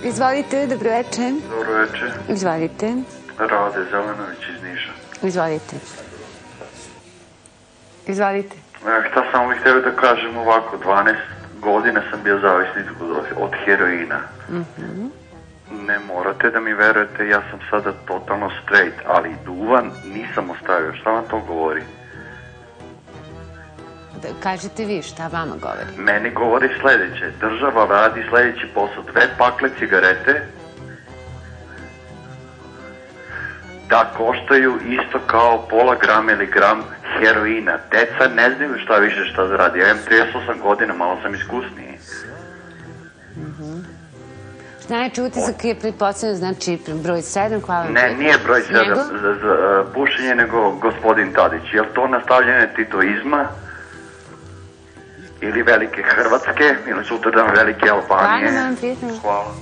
Izvolite, dobroveče. Dobroveče. Izvolite. Rade Zelenović iz Niša. Izvolite. Izvolite. Samo bih htio da kažem ovako, 12 godina sam bio zavisnik od heroina. Ne morate da mi verujete, ja sam sada totalno straight, ali duvan nisam ostavio. Šta vam to govori? Kažete vi, šta vama govori? Meni govori sledeće. Država radi sledeći posao. 2 pakle cigarete da koštaju isto kao pola grama ili gram heroina. Deca ne znaju šta više šta da radi. Ja imam 38 godina, malo sam iskusniji. Znači, utisak je pretpostavljeno, znači broj 7, hvala. Ne, nije broj 7 za pušenje, nego gospodin Tadić. Je li to nastavljanje titoizma? Ili velike Hrvatske, ili sutradan velike Albanije? Hvala vam, prijatno. Hvala.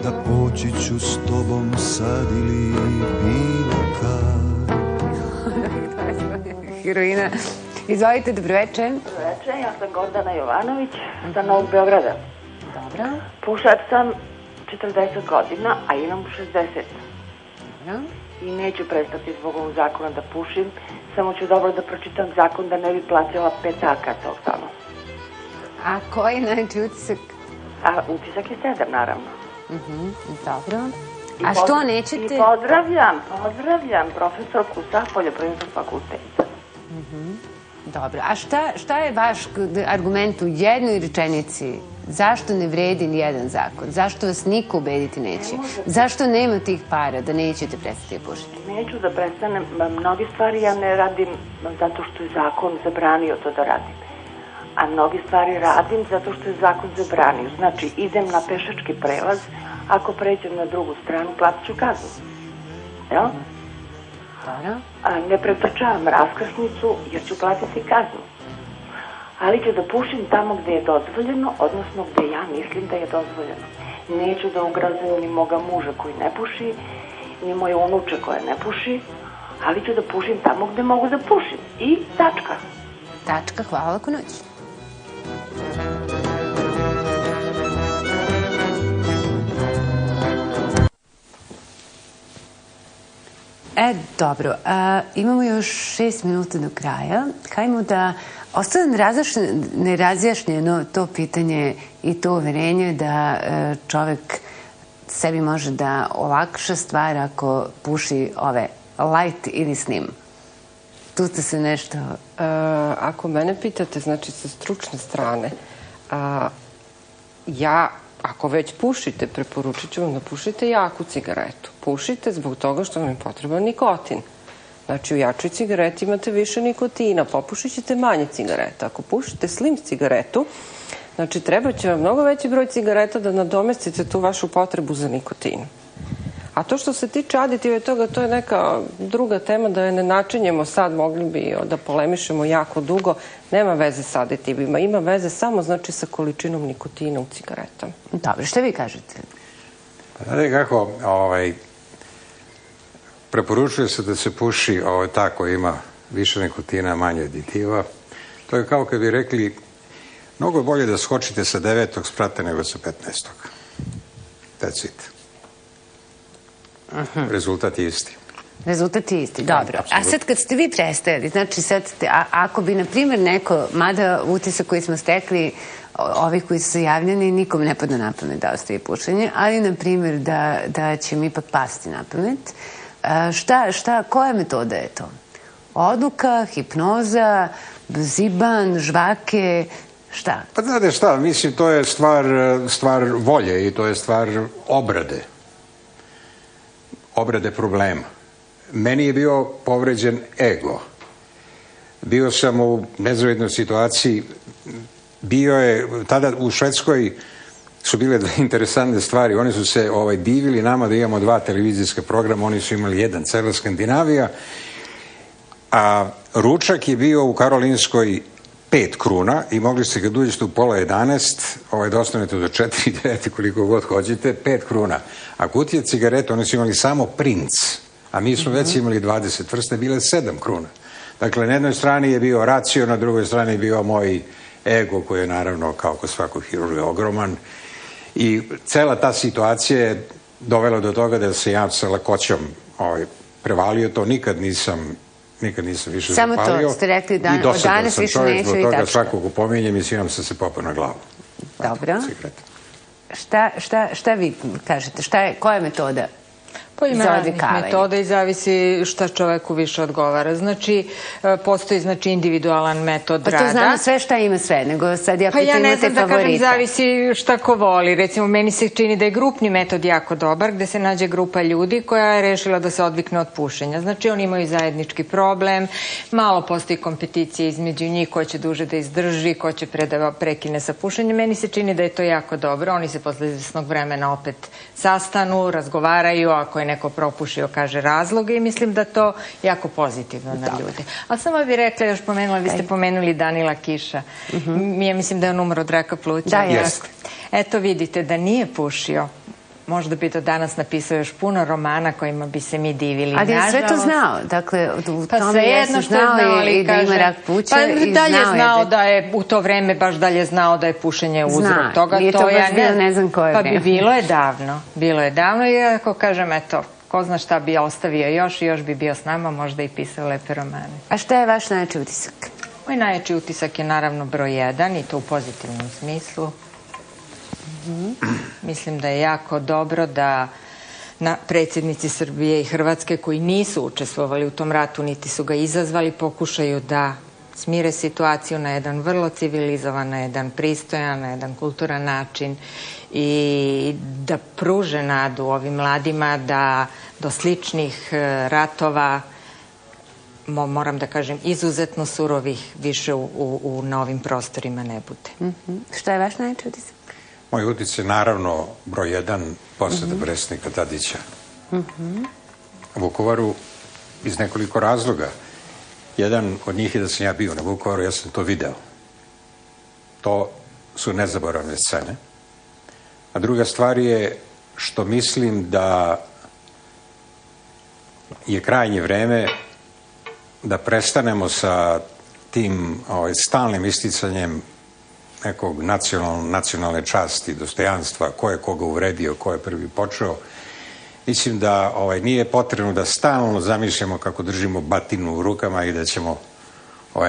Da poći ću s tobom sad ili bilo kad. Heroina. Izvolite, dobroveče. Dobroveče, ja sam Gordana Jovanović sa Novog Beograda. Dobro. Pušač sam 40 godina, a imam 60. Dobro. I neću prestati zbog ovog zakona da pušim, samo ću dobro da pročitam zakon da ne bi plaćala petaka tog samo. A koji znači utisak? A utisak je 7, naravno. Dobro. A što nećete? I pozdravljam profesorku sa Poljoprivrednog fakulteta. Dobro. A šta je vaš argument u jednoj rečenici? Zašto ne vredi ni jedan zakon? Zašto vas niko ubediti neće? Zašto nema tih para da nećete prestati pušiti? Neću da prestanem. Mnogi stvari ja ne radim zato što je zakon zabranio to da radim. A mnogi stvari radim zato što je zakon zabranio. Znači, idem na pešački prelaz, ako pređem na drugu stranu, platit ću kaznu. Jel? Ne pretrčavam raskrsnicu jer ću platiti kaznu. Ali ću da pušim tamo gde je dozvoljeno, odnosno gde ja mislim da je dozvoljeno. Neću da ugrozujem ni moga muža koji ne puši, ni moje unuče koje ne puši, ali ću da pušim tamo gde mogu da pušim. I tačka. Tačka, hvala, laku noć. Dobro, imamo još 6 minuta do kraja. Hajmo da ostane nerazjašnjeno to pitanje i to uverenje da čovek sebi može da olakša stvar ako puši ove light ili snim. Tu ste se nešto... Ako mene pitate, znači sa stručne strane, ja, ako već pušite, preporučit ću vam da pušite jaku cigaretu. Pušite zbog toga što vam je potreban nikotin. Znači, u jačoj cigareti imate više nikotina, popušit ćete manje cigareta. Ako pušite slim cigaretu, znači treba će vam mnogo veći broj cigareta da nadomestite tu vašu potrebu za nikotin. A to što se tiče aditiva i toga, to je neka druga tema, da je ne načinjemo sad, mogli bi da polemišemo jako dugo. Nema veze sa aditivima, ima veze samo znači sa količinom nikotina u cigaretama. Dobro, što vi kažete? Znate kako, preporučuje se da se puši ta koja ima više nikotina, manje aditiva. To je kao kad bi rekli, mnogo je bolje da skočite sa 9. sprata nego sa 15. That's it. Rezultat je isti. Rezultat je isti, dobro. A sad kad ste vi prestajali, znači sad ako bi, na primjer, neko, mada utisak koji smo stekli, ovih koji su javljeni, nikom ne pada na pamet da ostavi pušenje, ali, na primjer, da će mi ipak pasti na pamet, koja metoda je to? Odluka, hipnoza, ziban, žvake, šta? Pa znate šta, mislim, to je stvar volje i to je stvar obrade problema. Meni je bio povređen ego. Bio sam u nezavidnoj situaciji. Bio je, tada u Švedskoj su bile interesantne stvari. Oni su se divili nama da imamo 2 televizijska programa, oni su imali 1, cela Skandinavija. A ručak je bio u Karolinskoj 5 kruna i mogli ste kad uđete u pola 11, da ostanete do 4, 9, koliko god hoćete, 5 kruna. A kutije cigareta, oni su imali samo Princ, a mi smo već imali 20 vrste, bile 7 kruna. Dakle, na jednoj strani je bio racio, na drugoj strani je bio moj ego koji je naravno kao kod svakog hirurga ogroman. I cela ta situacija je dovela do toga da se ja sa lakoćom prevalio to, nikad nisam više zapalio. Samo to ste rekli, od danas više neću i tačka. Zbog toga svakog upominjem i svijem sam se popao na glavu. Dobro. Šta vi kažete? Koja je metoda? Pa ima raznih metoda i zavisi šta čoveku više odgovara. Znači, postoji individualan metod rada. Pa to znamo sve šta ima sve, nego sad ja pitam imate favorita. Da kažem, zavisi šta ko voli. Recimo, meni se čini da je grupni metod jako dobar, gde se nađe grupa ljudi koja je rešila da se odvikne od pušenja. Znači, oni imaju zajednički problem, malo postoji kompeticija između njih, ko će duže da izdrži, ko će prekine sa pušenjem. Meni se čini da je to jako dobro. Oni se posle izvesnog vremena opet sastanu, razgovaraju, ako je neko propušio, kaže razloge i mislim da to jako pozitivno na ljude. Ali samo bih rekla, još pomenula, vi ste pomenuli Danila Kiša. Ja mislim da je on umro od raka pluća. Da, jeste. Eto vidite, da nije pušio, možda bi do danas napisao još puno romana kojima bi se mi divili. Ali je sve to znao. Dakle, u tome je znao i da ima rak pluća. Pa dalje znao da je u to vreme, baš dalje znao da je pušenje uzrok toga. Nije to baš bilo ne znam koje vreme. Pa bi bilo je davno. Bilo je davno i ako kažem, eto, ko zna šta bi ostavio još i još bi bio s nama, možda i pisao lepe romane. A šta je vaš najjači utisak? Moj najjači utisak je naravno broj 1 i to u pozitivnom smislu. Mislim da je jako dobro da predsjednici Srbije i Hrvatske koji nisu učestvovali u tom ratu niti su ga izazvali pokušaju da smire situaciju na jedan vrlo civilizovan, na jedan pristojan, na jedan kulturan način i da pruže nadu ovim mladima da do sličnih ratova, moram da kažem, izuzetno surovih više na ovim prostorima ne bude. Šta je vaš najjači utisak? Moj utisak je naravno broj 1 poseta predsjednika Tadića Vukovaru iz nekoliko razloga. Jedan od njih je da sam ja bio na Vukovaru, ja sam to video. To su nezaboravne scene. A druga stvar je što mislim da je krajnje vreme da prestanemo sa tim stalnim isticanjem nekog nacionalne časti, dostojanstva, ko je koga uvredio, ko je prvi počeo. Mislim da nije potrebno da stalno zamišljamo kako držimo batinu u rukama i da ćemo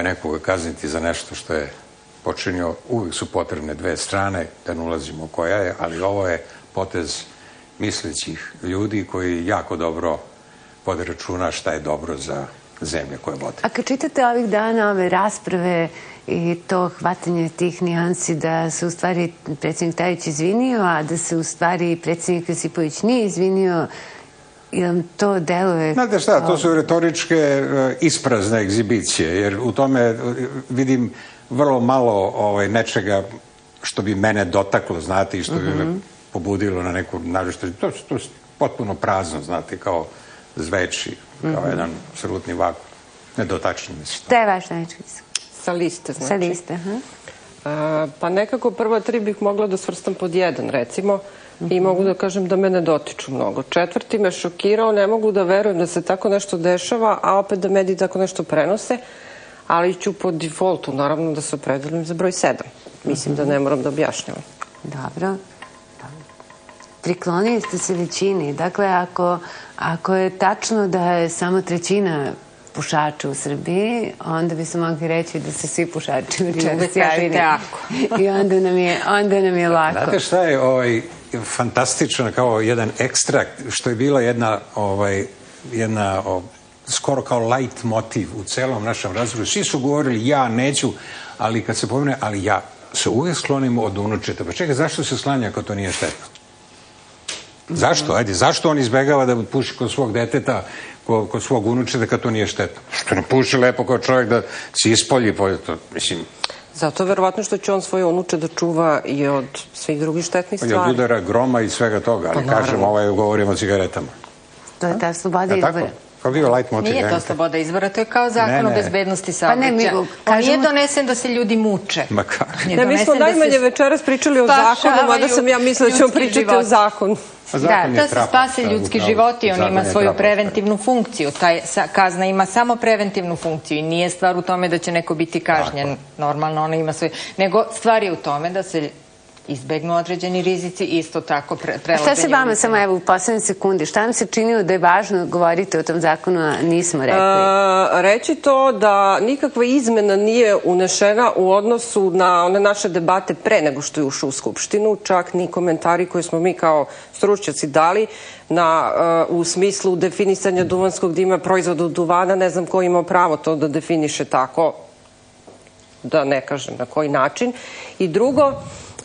nekoga kazniti za nešto što je počinio. Uvijek su potrebne dve strane, da ne ulazimo koja je, ali ovo je potez mislećih ljudi koji jako dobro vode računa šta je dobro za zemlje koje vode. A kad čitate ovih dana ove rasprave i to hvatanje tih nijansi da se u stvari predsjednik Tadić izvinio, a da se u stvari predsjednik Josipović nije izvinio, ili to deluje... Znate šta, to su retoričke isprazne egzibicije, jer u tome vidim vrlo malo nečega što bi mene dotaklo, znate, i što bi me pobudilo na neku nažuštu. To je potpuno prazno, znate, kao zveči, kao jedan apsolutni vakuum. Nedotačni mi se. Šta je vaš najjači utisak? Sa liste, znači. Sa liste, Pa nekako prva 3 bih mogla da svrstam pod 1, recimo, i mogu da kažem da me ne dotiču mnogo. 4. me šokirao, ne mogu da verujem da se tako nešto dešava, a opet da mediji tako nešto prenose, ali ću po defaultu, naravno, da se opredelim za broj 7. Mislim da ne moram da objašnjavam. Dobro. Priklonili ste se većini. Dakle, ako je tačno da je samo 1/3 pušača u Srbiji, onda bi se mogli reći da se svi pušači večeras javili. I onda nam je lako. Znate šta je fantastično kao jedan ekstrakt, što je bila jedna skoro kao light motiv u celom našem razgovoru. Svi su govorili ja neću, ali kad se pomene, ali ja se uvijek sklonim od unučeta. Pa čekaj, zašto se slanja ako to nije štetno? Zašto? Ajde, zašto on izbegava da puši kod svog deteta, kod svog unučeta kad to nije štetno? Što ne puši lepo kao čovjek da se ispolji, mislim... Zato verovatno što će on svoje unuče da čuva i od svih drugih štetnih stvari. Od udara, groma i svega toga, ali kažem, govorimo o cigaretama. To je ta sloboda izbora. Kao bio light motiv. Nije to sloboda izbora, to je kao zakon o bezbednosti saobraćaja. On nije donesen da se ljudi muče. Ma kako? Ne, mi smo najmanje večeras pričali o zakonu, mada sam ja mislila da ćemo pričati o zakonu. Da, to se spase ljudski životi, on ima svoju preventivnu funkciju. Kazna ima samo preventivnu funkciju i nije stvar u tome da će neko biti kažnjen. Normalno ona ima svoju... Nego stvar je u tome da se izbegnu određeni rizici i isto tako prelaženje. Šta se vama, samo evo u poslednje sekundi, šta vam se činilo da je važno govoriti o tom zakonu, a nismo rekli? Reći to da nikakva izmena nije unešena u odnosu na one naše debate pre nego što je ušao u Skupštinu, čak ni komentari koje smo mi kao stručnjaci dali u smislu definisanja duvanskog dima, proizvoda od duvana, ne znam ko ima pravo to da definiše tako, da ne kažem na koji način. I drugo,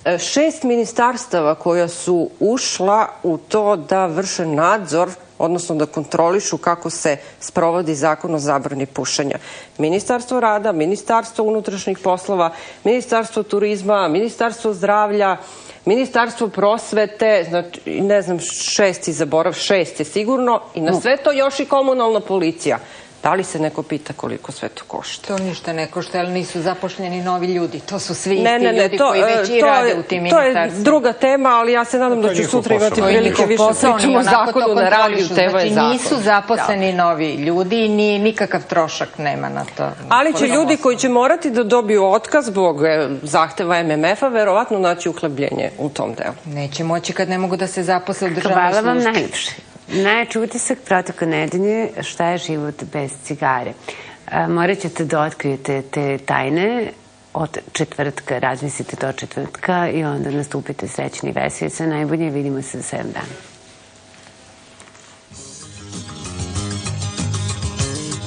6 ministarstava koja su ušla u to da vrše nadzor, odnosno da kontrolišu kako se sprovodi zakon o zabrani pušenja. Ministarstvo rada, Ministarstvo unutrašnjih poslova, Ministarstvo turizma, Ministarstvo zdravlja, Ministarstvo prosvete, znači, ne znam, 6 zaborav, 6 je sigurno, i na sve to još i komunalna policija. Da li se neko pita koliko sve to košta? To ništa ne košta, ali nisu zaposleni novi ljudi. To su svi isti ljudi koji već i rade u tim ministarstvima. To je druga tema, ali ja se nadam da ću sutra imati prilike više pričamo o zakonu na radiju. Znači nisu zaposleni novi ljudi i nikakav trošak nema na to. Ali će ljudi koji će morati da dobiju otkaz zbog zahteva MMF-a verovatno naći uhlebljenje u tom delu. Neće moći kad ne mogu da se zaposle u državnoj službi. Hvala vam najljepše. Najjači utisak protoka nedelje, šta je život bez cigare. Morat ćete da otkrijete te tajne od četvrtka, razmislite do četvrtka i onda nastupite srećni i veseli. Sve najbolje, vidimo se za 7 dana.